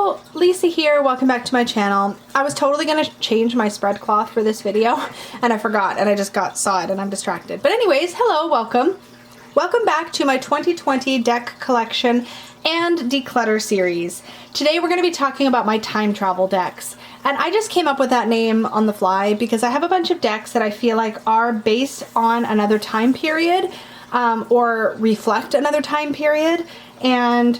Hello, Lisa here. Welcome back to my channel. I was totally going to change my spread cloth for this video and I forgot and I just saw it and I'm distracted. But anyways, hello, welcome. Welcome back to my 2020 deck collection and declutter series. Today we're going to be talking about my time travel decks. And I just came up with that name on the fly because I have a bunch of decks that I feel like are based on another time period or reflect another time period. And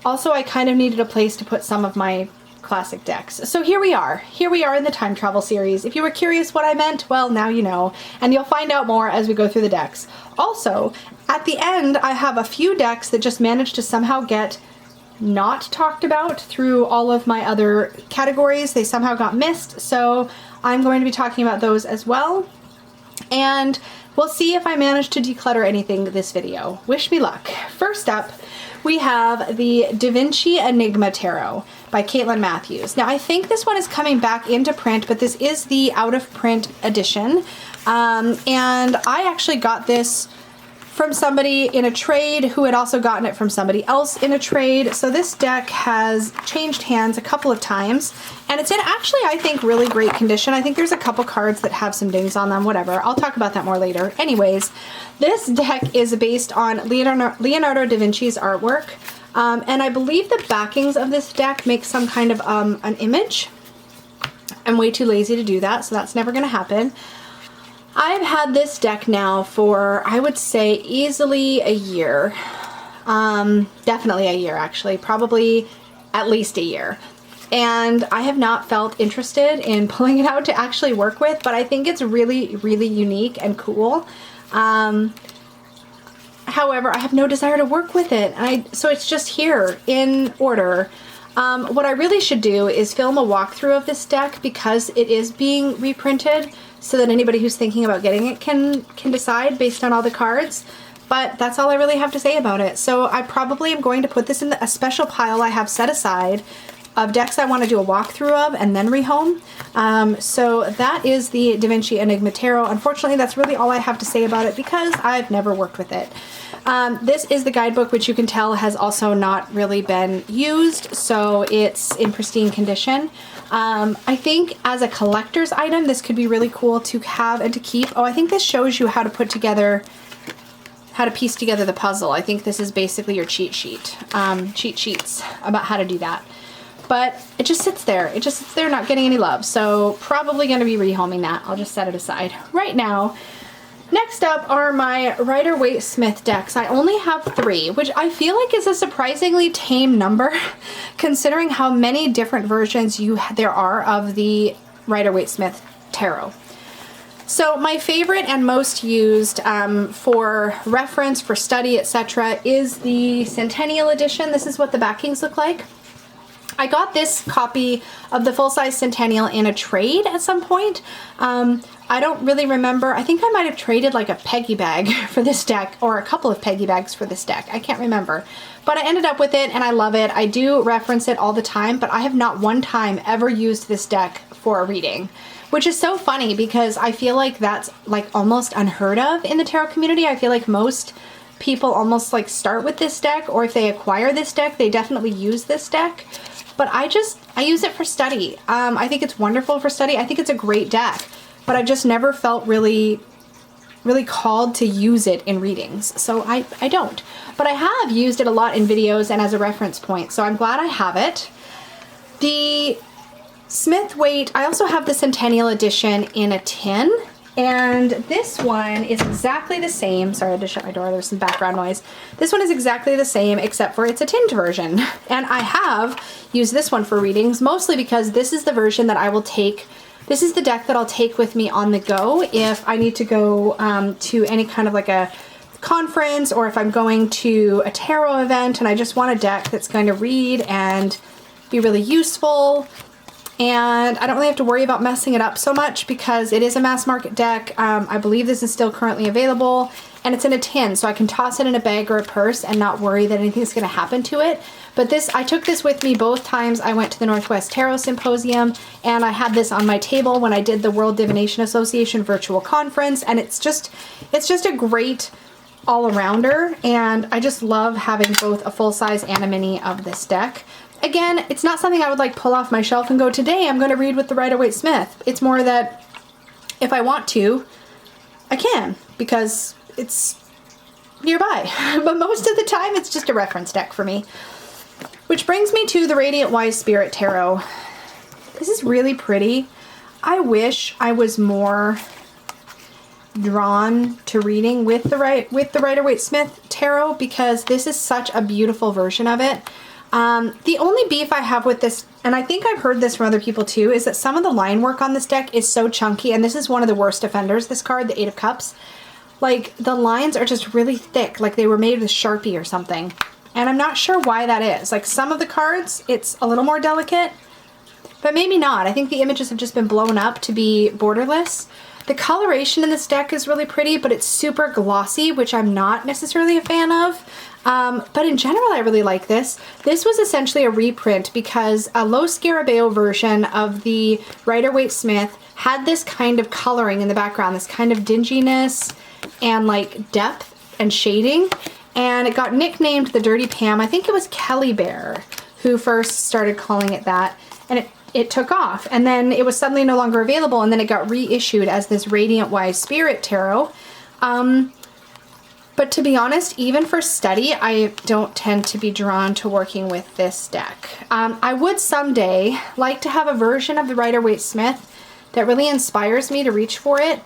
also, I kind of needed a place to put some of my classic decks. So here we are. Here we are in the time travel series. If you were curious what I meant, well, now you know. And you'll find out more as we go through the decks. Also, at the end, I have a few decks that just managed to somehow get not talked about through all of my other categories. They somehow got missed. So I'm going to be talking about those as well. And we'll see if I manage to declutter anything this video. Wish me luck. First up, we have the DaVinci Enigma Tarot by Caitlin Matthews. Now I think this one is coming back into print, but this is the out of print edition. And I actually got this from somebody in a trade who had also gotten it from somebody else in a trade. So this deck has changed hands a couple of times and it's in actually, I think, really great condition. I think there's a couple cards that have some dings on them, whatever. I'll talk about that more later. Anyways, this deck is based on Leonardo da Vinci's artwork. And I believe the backings of this deck make some kind of an image. I'm way too lazy to do that, so that's never gonna happen. I've had this deck now for, I would say, easily a year. Definitely a year, actually. Probably at least a year. And I have not felt interested in pulling it out to actually work with, but I think it's really, really unique and cool. However, I have no desire to work with it. So it's just here in order. What I really should do is film a walkthrough of this deck because it is being reprinted, so that anybody who's thinking about getting it can decide based on all the cards. But that's all I really have to say about it. So I probably am going to put this in a special pile I have set aside of decks I want to do a walkthrough of and then rehome. So that is the DaVinci Enigma Tarot. Unfortunately, that's really all I have to say about it because I've never worked with it. This is the guidebook, which you can tell has also not really been used, so it's in pristine condition. I think as a collector's item, this could be really cool to have and to keep. Oh, I think this shows you how to put together, how to piece together the puzzle. I think this is basically your cheat sheet, cheat sheets about how to do that. But it just sits there. It just sits there not getting any love. So probably going to be rehoming that. I'll just set it aside right now. Next up are my Rider-Waite Smith decks. I only have 3, which I feel like is a surprisingly tame number considering how many different versions there are of the Rider-Waite Smith Tarot. So my favorite and most used for reference, for study, etc. is the Centennial Edition. This is what the backings look like. I got this copy of the full-size Centennial in a trade at some point. I don't really remember. I think I might have traded like a Peggy bag for this deck or a couple of Peggy bags for this deck. I can't remember. But I ended up with it and I love it. I do reference it all the time, but I have not one time ever used this deck for a reading, which is so funny because I feel like that's like almost unheard of in the tarot community. I feel like most people almost like start with this deck, or if they acquire this deck, they definitely use this deck. But I use it for study. I think it's wonderful for study. I think it's a great deck, but I've just never felt really called to use it in readings. So I don't. But I have used it a lot in videos and as a reference point, so I'm glad I have it. The Smith-Waite, I also have the Centennial Edition in a tin. And this one is exactly the same. Sorry, I had to shut my door. There's some background noise. This one is exactly the same, except for it's a tinned version. And I have used this one for readings, mostly because this is the version that I will take. This is the deck that I'll take with me on the go if I need to go to any kind of like a conference, or if I'm going to a tarot event and I just want a deck that's going to read and be really useful. And I don't really have to worry about messing it up so much because it is a mass market deck. I believe this is still currently available and it's in a tin, so I can toss it in a bag or a purse and not worry that anything's going to happen to it. But this, I took this with me both times I went to the Northwest Tarot Symposium, and I had this on my table when I did the World Divination Association virtual conference, and it's just a great all-arounder, and I just love having both a full-size and a mini of this deck. again, it's not something I would like pull off my shelf and go, today I'm going to read with the Rider-Waite-Smith. It's more that if I want to, I can, because it's nearby. But most of the time it's just a reference deck for me. Which brings me to the Radiant Wise Spirit Tarot. This is really pretty. I wish I was more drawn to reading with the Rider-Waite-Smith Tarot, because this is such a beautiful version of it. The only beef I have with this, and I think I've heard this from other people too, is that some of the line work on this deck is so chunky, and this is one of the worst offenders, this card, the Eight of Cups. Like, the lines are just really thick, like they were made with Sharpie or something. And I'm not sure why that is. Like, some of the cards, it's a little more delicate, but maybe not. I think the images have just been blown up to be borderless. The coloration in this deck is really pretty, but it's super glossy, which I'm not necessarily a fan of. But in general, I really like this. This was essentially a reprint because a low Scarabeo version of the Rider-Waite-Smith had this kind of coloring in the background, this kind of dinginess and like depth and shading. And it got nicknamed the Dirty Pam. I think it was Kelly Bear who first started calling it that. And it took off. And then it was suddenly no longer available. And then it got reissued as this Radiant Wise Spirit Tarot. But to be honest, even for study, I don't tend to be drawn to working with this deck. I would someday like to have a version of the Rider-Waite-Smith that really inspires me to reach for it.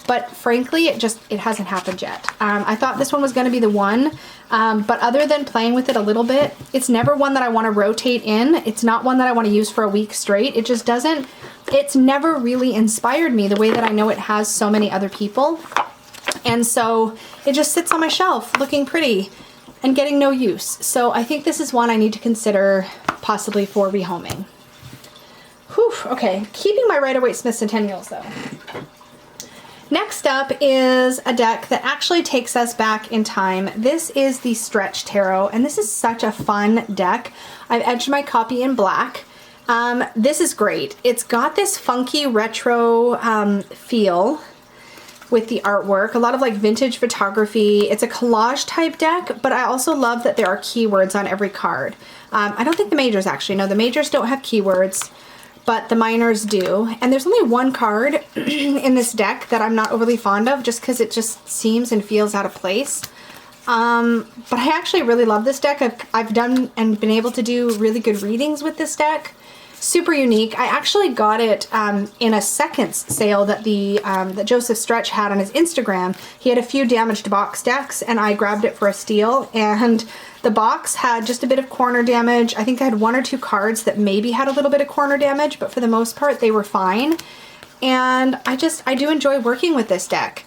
But frankly, it hasn't happened yet. I thought this one was going to be the one, but other than playing with it a little bit, it's never one that I want to rotate in. It's not one that I want to use for a week straight. It just doesn't, it's never really inspired me the way that I know it has so many other people. And so it just sits on my shelf looking pretty and getting no use. So I think this is one I need to consider possibly for rehoming. Whew, okay, keeping my Rider-Waite-Smith Centennials though. Next up is a deck that actually takes us back in time. This is the Stretch Tarot, and this is such a fun deck. I've edged my copy in black. This is great. It's got this funky retro feel with the artwork, a lot of like vintage photography. It's a collage type deck, but I also love that there are keywords on every card. I don't think the majors actually, no, the majors don't have keywords, but the minors do. And there's only one card in this deck that I'm not overly fond of just because it just seems and feels out of place. But I actually really love this deck. I've done and been able to do really good readings with this deck. Super unique. I actually got it in a seconds sale that that Joseph Stretch had on his Instagram. He had a few damaged box decks and I grabbed it for a steal, and the box had just a bit of corner damage. I think I had one or two cards that maybe had a little bit of corner damage, but for the most part they were fine. And I do enjoy working with this deck.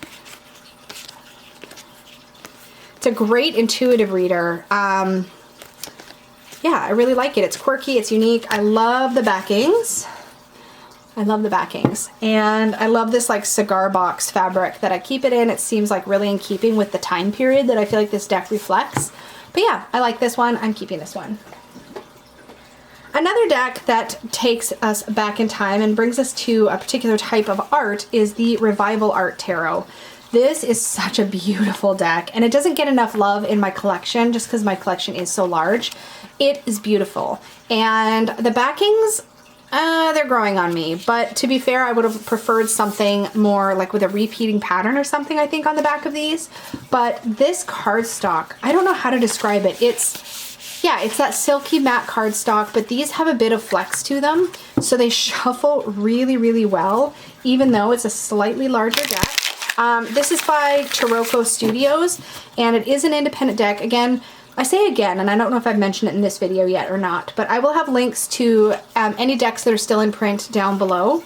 It's a great intuitive reader. Yeah, I really like it. It's quirky, it's unique. I love the backings. I love the backings. And I love this like cigar box fabric that I keep it in. It seems like really in keeping with the time period that I feel like this deck reflects. But yeah, I like this one. I'm keeping this one. Another deck that takes us back in time and brings us to a particular type of art is the Revival Art Tarot. This is such a beautiful deck, and it doesn't get enough love in my collection just because my collection is so large. It is beautiful, and the backings, they're growing on me, but to be fair, I would have preferred something more like with a repeating pattern or something, I think, on the back of these. But this cardstock, I don't know how to describe it. It's that silky matte cardstock, but these have a bit of flex to them, so they shuffle really, really well, even though it's a slightly larger deck. This is by Tarot Studios, and it is an independent deck. Again, I say again, and I don't know if I've mentioned it in this video yet or not, but I will have links to any decks that are still in print down below.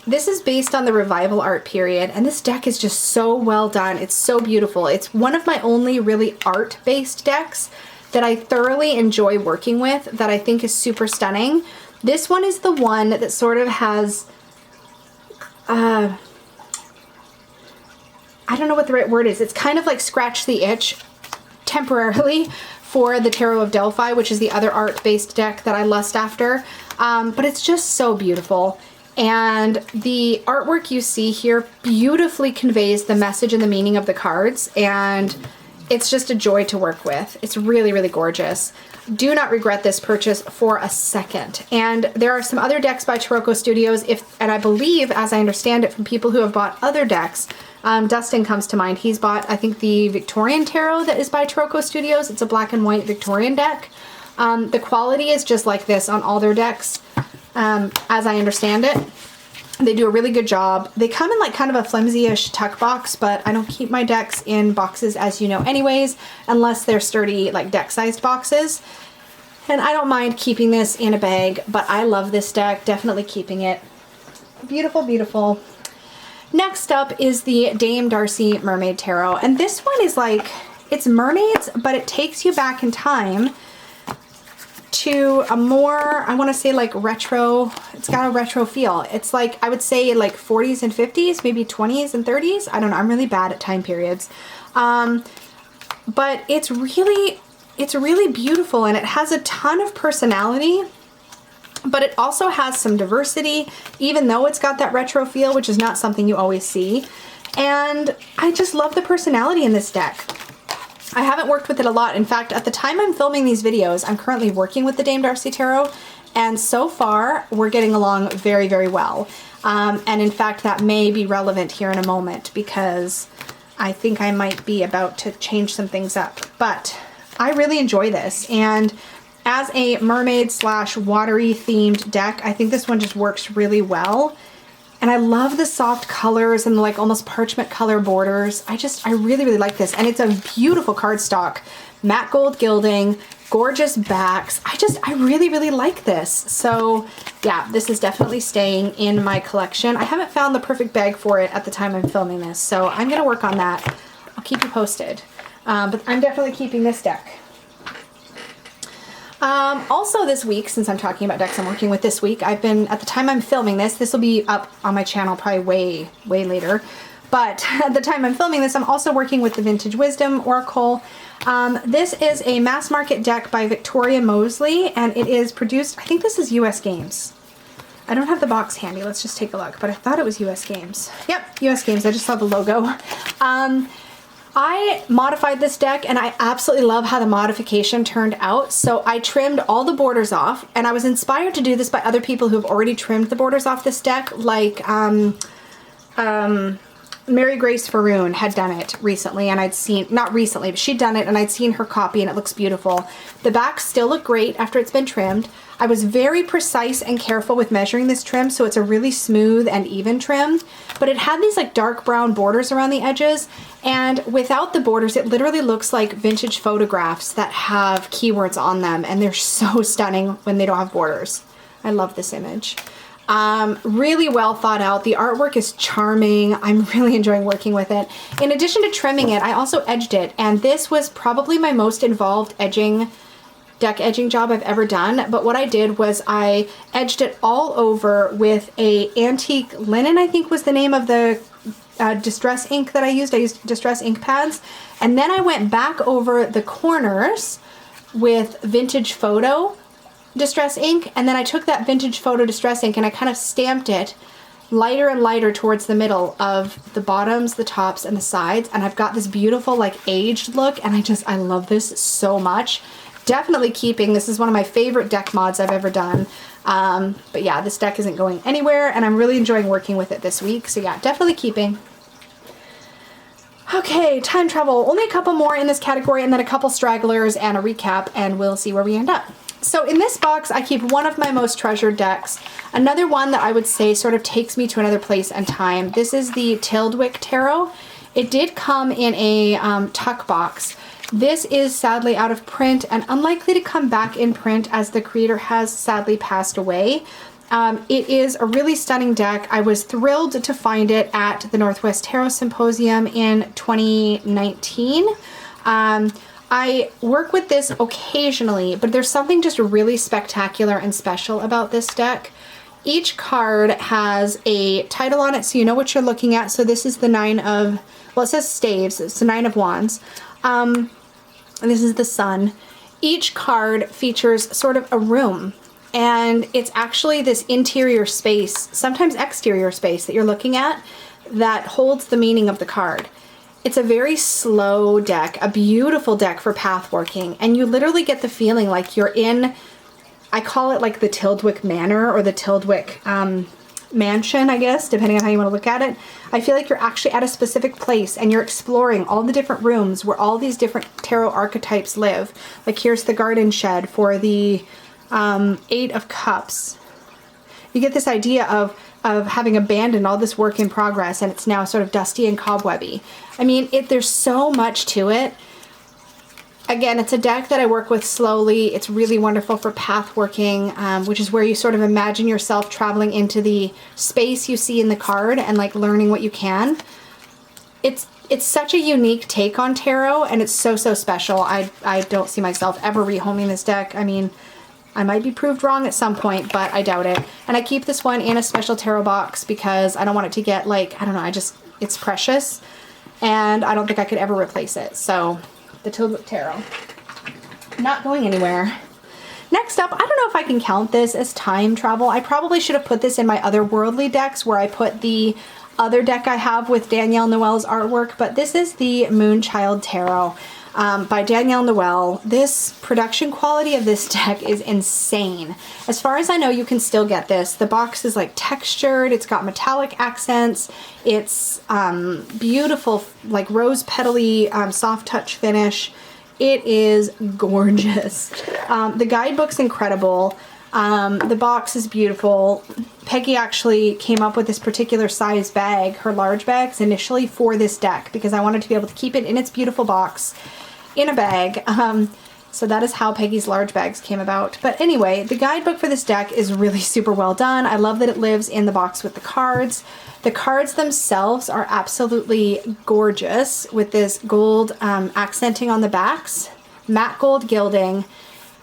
This is based on the Revival Art period, and this deck is just so well done. It's so beautiful. It's one of my only really art-based decks that I thoroughly enjoy working with, that I think is super stunning. This one is the one that sort of has... I don't know what the right word is. It's kind of like scratch the itch temporarily for the Tarot of Delphi, which is the other art-based deck that I lust after. But it's just so beautiful. And the artwork you see here beautifully conveys the message and the meaning of the cards. And it's just a joy to work with. It's really, really gorgeous. Do not regret this purchase for a second. And there are some other decks by Tarot Studios, and I believe, as I understand it from people who have bought other decks, Dustin comes to mind. He's bought, I think, the Victorian Tarot that is by Tarot Studios. It's a black and white Victorian deck. The quality is just like this on all their decks, as I understand it. They do a really good job. They come in like kind of a flimsy-ish tuck box, but I don't keep my decks in boxes, as you know, anyways, unless they're sturdy, like deck-sized boxes. And I don't mind keeping this in a bag, but I love this deck. Definitely keeping it. Beautiful, beautiful. Next up is the Dame Darcy Mermaid Tarot. And this one is like, it's mermaids, but it takes you back in time to a more, I want to say like retro, it's got a retro feel. It's like, I would say like 40s and 50s, maybe 20s and 30s. I don't know, I'm really bad at time periods. But it's really beautiful, and it has a ton of personality, but it also has some diversity, even though it's got that retro feel, which is not something you always see. And I just love the personality in this deck. I haven't worked with it a lot. In fact, at the time I'm filming these videos, I'm currently working with the Dame Darcy Tarot, and so far we're getting along very, very well. And in fact, that may be relevant here in a moment, because I think I might be about to change some things up. But I really enjoy this, and as a mermaid slash watery themed deck, I think this one just works really well. And I love the soft colors and the like almost parchment color borders. I really, really like this. And it's a beautiful cardstock, matte gold gilding, gorgeous backs. I really, really like this. So yeah, this is definitely staying in my collection. I haven't found the perfect bag for it at the time I'm filming this, so I'm gonna work on that. I'll keep you posted. But I'm definitely keeping this deck. Also this week, since I'm talking about decks I'm working with this week, I've been, at the time I'm filming this will be up on my channel probably way later, but at the time I'm filming this, I'm also working with the Vintage Wisdom Oracle. This is a mass market deck by Victoria Mosley, and it is produced, I think this is US Games. I don't have the box handy, let's just take a look, but I thought it was US Games. Yep, US Games, I just saw the logo. I modified this deck, and I absolutely love how the modification turned out. So I trimmed all the borders off, and I was inspired to do this by other people who've already trimmed the borders off this deck, like Mary Grace Faroon had done it recently, and I'd seen, not recently, but she'd done it, and I'd seen her copy, and it looks beautiful. The backs still look great after it's been trimmed. I was very precise and careful with measuring this trim, so it's a really smooth and even trim, but it had these like dark brown borders around the edges, and without the borders, it literally looks like vintage photographs that have keywords on them, and they're so stunning when they don't have borders. I love this image. Really well thought out. The artwork is charming. I'm really enjoying working with it. In addition to trimming it, I also edged it, and this was probably my most involved deck edging job I've ever done. But what I did was I edged it all over with a antique linen, I think was the name of the distress ink that I used. I used distress ink pads, and then I went back over the corners with vintage photo distress ink, and then I took that vintage photo distress ink and I kind of stamped it lighter and lighter towards the middle of the bottoms, the tops, and the sides, and I've got this beautiful like aged look, and I love this so much. Definitely keeping. This is one of my favorite deck mods I've ever done. But yeah, this deck isn't going anywhere, and I'm really enjoying working with it this week, so yeah, definitely keeping. Okay, time travel. Only a couple more in this category, and then a couple stragglers and a recap, and we'll see where we end up. So in this box, I keep one of my most treasured decks. Another one that I would say sort of takes me to another place and time. This is the Wick Tarot. It did come in a tuck box. This is sadly out of print and unlikely to come back in print, as the creator has sadly passed away. It is a really stunning deck. I was thrilled to find it at the Northwest Tarot Symposium in 2019. I work with this occasionally, but there's something just really spectacular and special about this deck. Each card has a title on it, so you know what you're looking at. So this is the Nine of, well, it says Staves. It's the Nine of Wands. And this is the Sun. Each card features sort of a room, and it's actually this interior space, sometimes exterior space, that you're looking at that holds the meaning of the card. It's a very slow deck, a beautiful deck for path working, and you literally get the feeling like you're in, I call it like the Tildwick Manor or the Tildwick mansion, I guess, depending on how you want to look at it. I feel like you're actually at a specific place and you're exploring all the different rooms where all these different tarot archetypes live. Like here's the garden shed for the Eight of Cups. You get this idea of having abandoned all this work in progress and it's now sort of dusty and cobwebby. I mean, there's so much to it. Again, it's a deck that I work with slowly. It's really wonderful for path working, which is where you sort of imagine yourself traveling into the space you see in the card and like learning what you can. It's such a unique take on tarot, and it's so special. I don't see myself ever rehoming this deck. I mean, I might be proved wrong at some point, but I doubt it. And I keep this one in a special tarot box because I don't want it to get like, I don't know, it's precious, and I don't think I could ever replace it. So the Tildwick Tarot, not going anywhere. Next up, I don't know if I can count this as time travel. I probably should have put this in my otherworldly decks where I put the other deck I have with Danielle Noel's artwork, but this is the Moonchild Tarot by Danielle Noel. This production quality of this deck is insane. As far as I know, you can still get this. The box is like textured, it's got metallic accents, it's beautiful, like rose petally, soft touch finish. It is gorgeous. The guidebook's incredible. The box is beautiful. Peggy actually came up with this particular size bag, her large bags, initially for this deck because I wanted to be able to keep it in its beautiful box in a bag. So that is how Peggy's large bags came about. But anyway, the guidebook for this deck is really super well done. I love that it lives in the box with the cards. The cards themselves are absolutely gorgeous with this gold accenting on the backs, matte gold gilding,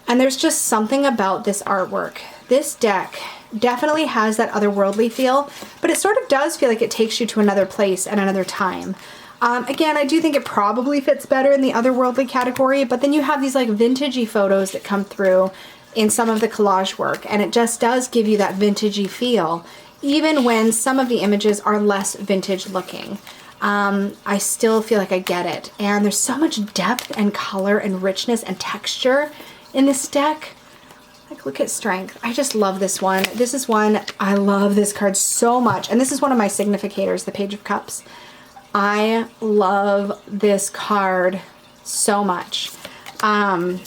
and there's just something about this artwork. This deck definitely has that otherworldly feel, but it sort of does feel like it takes you to another place at another time. Again, I do think it probably fits better in the otherworldly category, but then you have these like vintagey photos that come through in some of the collage work, and it just does give you that vintagey feel, even when some of the images are less vintage looking. I still feel like I get it, and there's so much depth and color and richness and texture in this deck. Like, look at strength. I just love this one. This is one, I love this card so much, and this is one of my significators, the Page of Cups. I love this card so much. But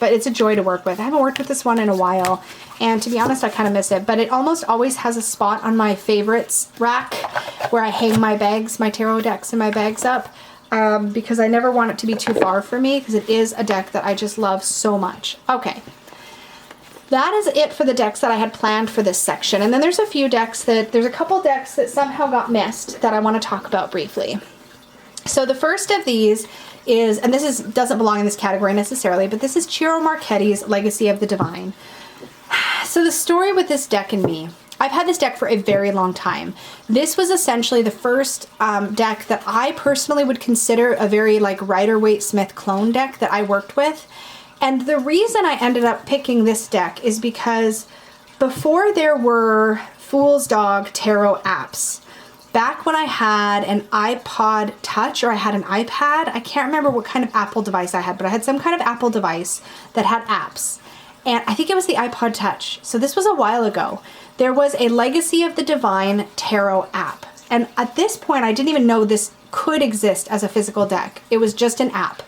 it's a joy to work with. I haven't worked with this one in a while, and to be honest, I kind of miss it, but it almost always has a spot on my favorites rack where I hang my bags, my tarot decks and my bags up, because I never want it to be too far for me, because it is a deck that I just love so much. Okay. That is it for the decks that I had planned for this section. And then there's a few decks there's a couple decks that somehow got missed that I want to talk about briefly. So the first of these is, and this doesn't belong in this category necessarily, but this is Ciro Marchetti's Legacy of the Divine. So the story with this deck and me, I've had this deck for a very long time. This was essentially the first deck that I personally would consider a very like Rider-Waite Smith clone deck that I worked with. And the reason I ended up picking this deck is because before there were Fool's Dog tarot apps, back when I had an iPod Touch or I had an iPad, I can't remember what kind of Apple device I had, but I had some kind of Apple device that had apps. And I think it was the iPod Touch. So this was a while ago. There was a Legacy of the Divine tarot app. And at this point, I didn't even know this could exist as a physical deck. It was just an app.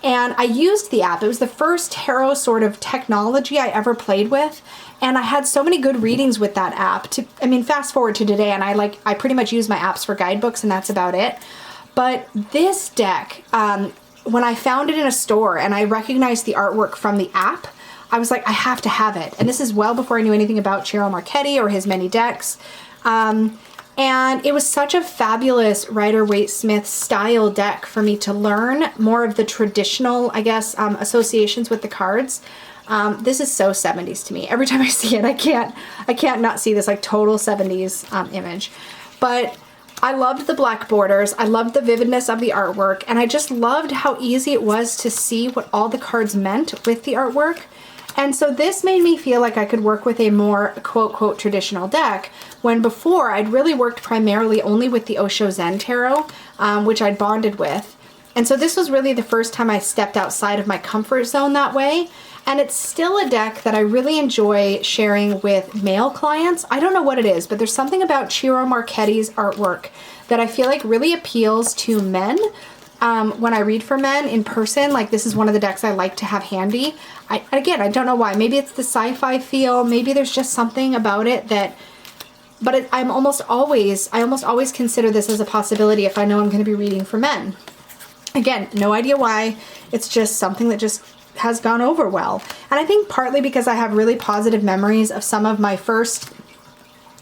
And I used the app. It was the first tarot sort of technology I ever played with. And I had so many good readings with that app. Fast forward to today, and I pretty much use my apps for guidebooks, and that's about it. But this deck, when I found it in a store and I recognized the artwork from the app, I was like, I have to have it. And this is well before I knew anything about Ciro Marchetti or his many decks. And it was such a fabulous Rider-Waite Smith style deck for me to learn more of the traditional, I guess, associations with the cards. This is so 70s to me. Every time I see it, I can't not see this like total 70s image. But I loved the black borders. I loved the vividness of the artwork. And I just loved how easy it was to see what all the cards meant with the artwork. And so this made me feel like I could work with a more quote-quote traditional deck, when before I'd really worked primarily only with the Osho Zen Tarot. which I'd bonded with. And so this was really the first time I stepped outside of my comfort zone that way. And it's still a deck that I really enjoy sharing with male clients. I don't know what it is, but there's something about Ciro Marchetti's artwork that I feel like really appeals to men. When I read for men in person, like this is one of the decks I like to have handy. Again, I don't know why. Maybe it's the sci-fi feel. Maybe there's just something about it that, but I almost always consider this as a possibility if I know I'm going to be reading for men. Again, no idea why. It's just something that just has gone over well. And I think partly because I have really positive memories of some of my first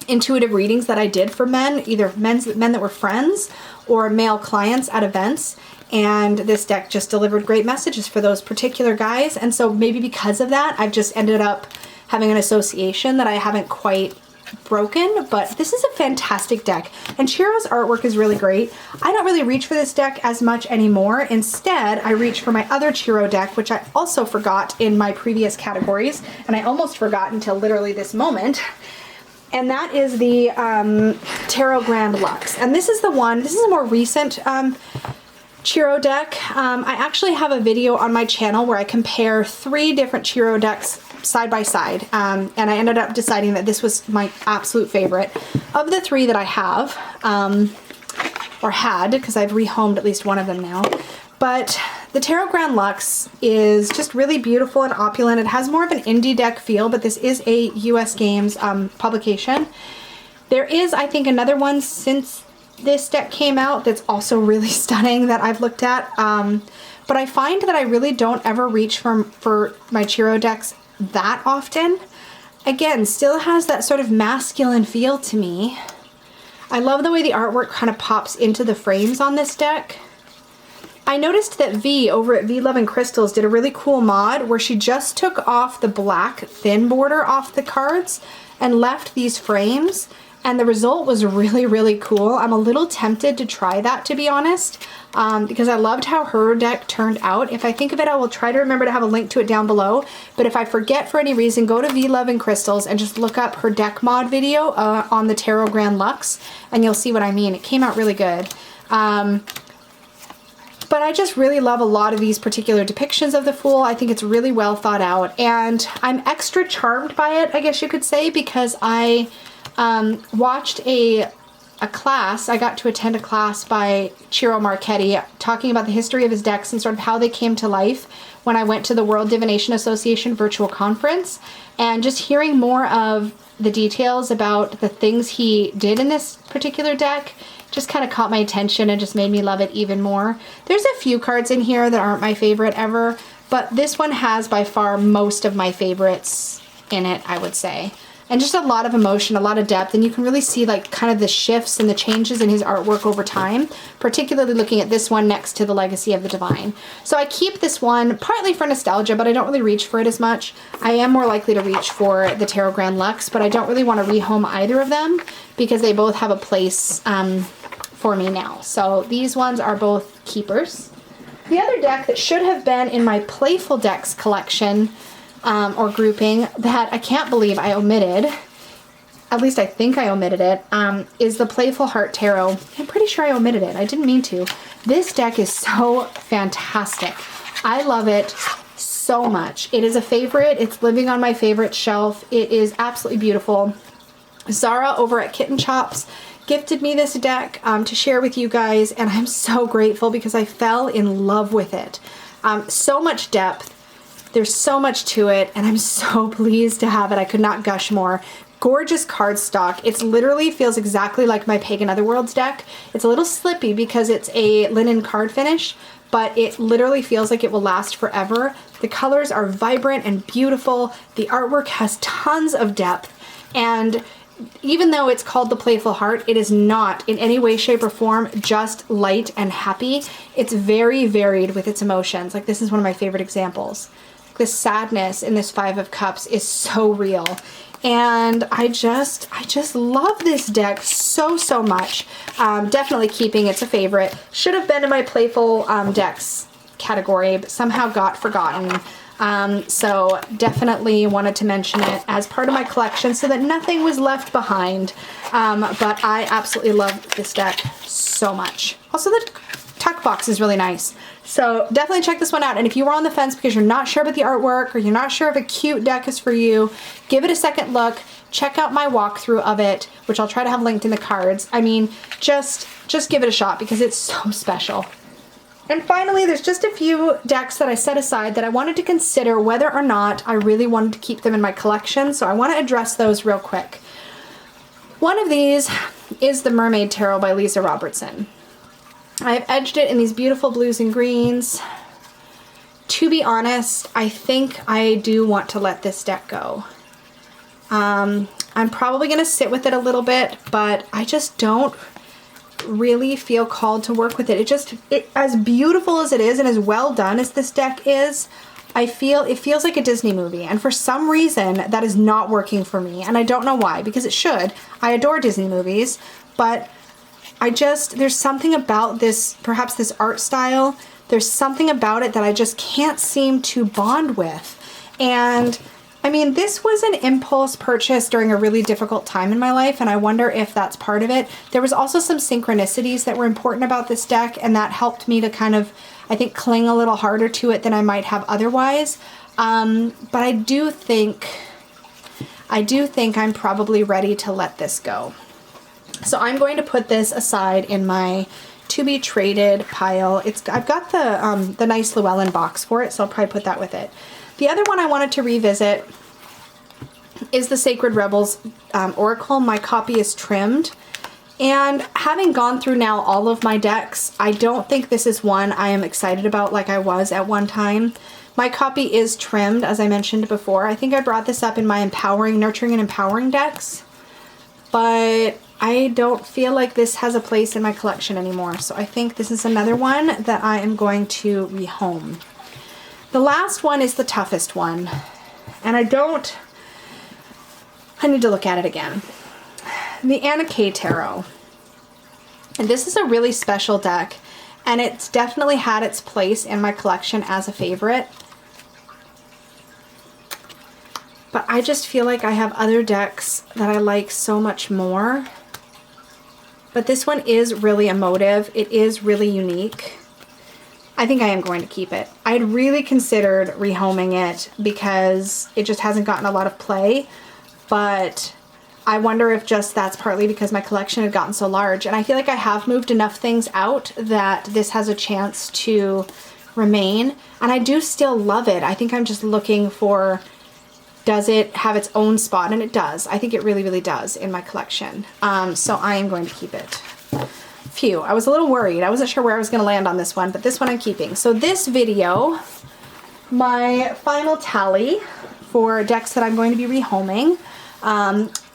intuitive readings that I did for men, either men that were friends or male clients at events. And this deck just delivered great messages for those particular guys. And so maybe because of that, I've just ended up having an association that I haven't quite broken, but this is a fantastic deck. And Ciro's artwork is really great. I don't really reach for this deck as much anymore. Instead, I reach for my other Ciro deck, which I also forgot in my previous categories, and I almost forgot until literally this moment. And that is the Tarot Grand Lux. And this is the one, this is a more recent Ciro deck. I actually have a video on my channel where I compare 3 different Ciro decks side by side, and I ended up deciding that this was my absolute favorite of the 3 that I have, or had, because I've rehomed at least one of them now. But the Tarot Grand Lux is just really beautiful and opulent. It has more of an indie deck feel, but this is a US Games publication. There is, I think, another one since this deck came out that's also really stunning that I've looked at, but I find that I really don't ever reach for my Ciro decks that often. Again, still has that sort of masculine feel to me. I love the way the artwork kind of pops into the frames on this deck. I noticed that V over at V Love and Crystals did a really cool mod where she just took off the black thin border off the cards and left these frames, and the result was really, really cool. I'm a little tempted to try that, to be honest, because I loved how her deck turned out. If I think of it, I will try to remember to have a link to it down below, but if I forget for any reason, go to V Love and Crystals and just look up her deck mod video on the Tarot Grand Lux, and you'll see what I mean. It came out really good. But I just really love a lot of these particular depictions of the Fool. I think it's really well thought out, and I'm extra charmed by it, I guess you could say, because I watched a class. I got to attend a class by Ciro Marchetti talking about the history of his decks and sort of how they came to life when I went to the World Divination Association virtual conference, and just hearing more of the details about the things he did in this particular deck just kind of caught my attention and just made me love it even more. There's a few cards in here that aren't my favorite ever, but this one has by far most of my favorites in it, I would say. And just a lot of emotion, a lot of depth, and you can really see like kind of the shifts and the changes in his artwork over time, particularly looking at this one next to the Legacy of the Divine. So I keep this one partly for nostalgia, but I don't really reach for it as much. I am more likely to reach for the Tarot Grand Lux, but I don't really want to rehome either of them because they both have a place for me now. So these ones are both keepers. The other deck that should have been in my Playful decks collection or grouping that I can't believe I omitted, at least I think I omitted it, is the Playful Heart Tarot. I'm pretty sure I omitted it. I didn't mean to. This deck is so fantastic. I love it so much. It is a favorite. It's living on my favorite shelf. It is absolutely beautiful. Zara over at Kitten Chops gifted me this deck to share with you guys, and I'm so grateful because I fell in love with it. So much depth. There's so much to it, and I'm so pleased to have it. I could not gush more. Gorgeous cardstock. It literally feels exactly like my Pagan Otherworlds deck. It's a little slippy because it's a linen card finish, but it literally feels like it will last forever. The colors are vibrant and beautiful. The artwork has tons of depth, and even though it's called the Playful Heart, it is not in any way, shape, or form just light and happy. It's very varied with its emotions. Like, this is one of my favorite examples. The sadness in this Five of Cups is so real. And I just love this deck so much. Definitely keeping. It's a favorite. Should have been in my Playful decks category, but somehow got forgotten. So definitely wanted to mention it as part of my collection so that nothing was left behind. But I absolutely love this deck so much. Also, the tuck box is really nice. So definitely check this one out. And if you were on the fence because you're not sure about the artwork or you're not sure if a cute deck is for you, give it a second look. Check out my walkthrough of it, which I'll try to have linked in the cards. I mean, just give it a shot because it's so special. And finally, there's just a few decks that I set aside that I wanted to consider whether or not I really wanted to keep them in my collection. So I want to address those real quick. One of these is the Mermaid Tarot by Lisa Robertson. I've edged it in these beautiful blues and greens. To be honest, I think I do want to let this deck go. I'm probably going to sit with it a little bit, but I just don't really feel called to work with it. As beautiful as it is and as well done as this deck is, it feels like a Disney movie, and for some reason that is not working for me, and I don't know why, because it should. I adore Disney movies, but there's something about this, perhaps this art style, there's something about it that I just can't seem to bond with. And I mean, this was an impulse purchase during a really difficult time in my life, and I wonder if that's part of it. There was also some synchronicities that were important about this deck, and that helped me to kind of, I think, cling a little harder to it than I might have otherwise. But I do think I'm probably ready to let this go. So I'm going to put this aside in my to be traded pile. I've got the nice Llewellyn box for it, so I'll probably put that with it. The other one I wanted to revisit is the Sacred Rebels Oracle. My copy is trimmed, and having gone through now all of my decks, I don't think this is one I am excited about like I was at one time. My copy is trimmed, as I mentioned before. I think I brought this up in my Nurturing and Empowering decks, but I don't feel like this has a place in my collection anymore. So I think this is another one that I am going to rehome. The last one is the toughest one, and I need to look at it again. The Anika Tarot. And this is a really special deck, and it's definitely had its place in my collection as a favorite. But I just feel like I have other decks that I like so much more. But this one is really emotive. It is really unique. I think I am going to keep it. I had really considered rehoming it because it just hasn't gotten a lot of play, but I wonder if just that's partly because my collection had gotten so large, and I feel like I have moved enough things out that this has a chance to remain, and I do still love it. I think I'm just looking for, does it have its own spot? And it does. I think it really, really does in my collection. So I am going to keep it. Phew, I was a little worried. I wasn't sure where I was going to land on this one, but this one I'm keeping. So this video, my final tally for decks that I'm going to be rehoming,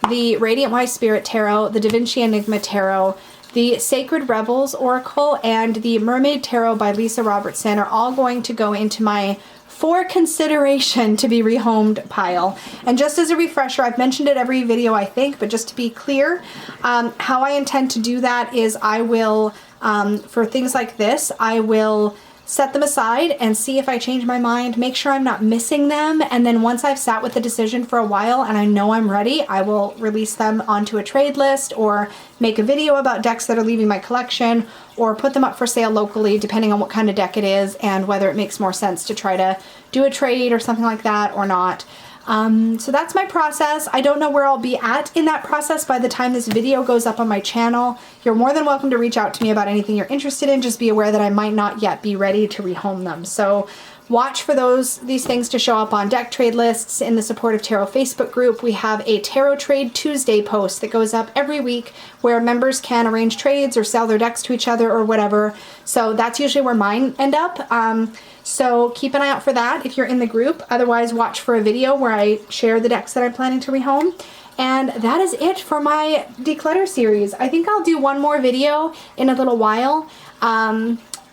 the Radiant Wise Spirit Tarot, the DaVinci Enigma Tarot, the Sacred Rebels Oracle, and the Mermaid Tarot by Lisa Robertson are all going to go into my for consideration to be rehomed pile. And just as a refresher, I've mentioned it every video I think, but just to be clear, how I intend to do that is I will, for things like this, I will set them aside and see if I change my mind, make sure I'm not missing them, and then once I've sat with the decision for a while and I know I'm ready, I will release them onto a trade list or make a video about decks that are leaving my collection or put them up for sale locally depending on what kind of deck it is and whether it makes more sense to try to do a trade or something like that or not. So that's my process. I don't know where I'll be at in that process by the time this video goes up on my channel. You're more than welcome to reach out to me about anything you're interested in. Just be aware that I might not yet be ready to rehome them. So watch for these things to show up on deck trade lists in the Supportive Tarot Facebook group. We have a Tarot Trade Tuesday post that goes up every week where members can arrange trades or sell their decks to each other or whatever. So that's usually where mine end up. So keep an eye out for that if you're in the group. Otherwise, watch for a video where I share the decks that I'm planning to rehome. And that is it for my Declutter series. I think I'll do one more video in a little while.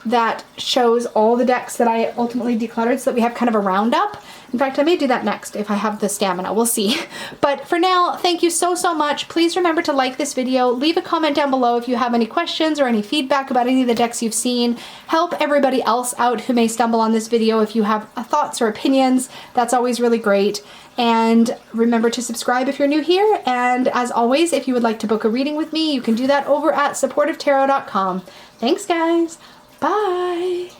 that shows all the decks that I ultimately decluttered so that we have kind of a roundup. In fact, I may do that next if I have the stamina. We'll see. But for now, thank you so, so much. Please remember to like this video. Leave a comment down below if you have any questions or any feedback about any of the decks you've seen. Help everybody else out who may stumble on this video if you have thoughts or opinions. That's always really great. And remember to subscribe if you're new here. And as always, if you would like to book a reading with me, you can do that over at supportivetarot.com. Thanks, guys. Bye.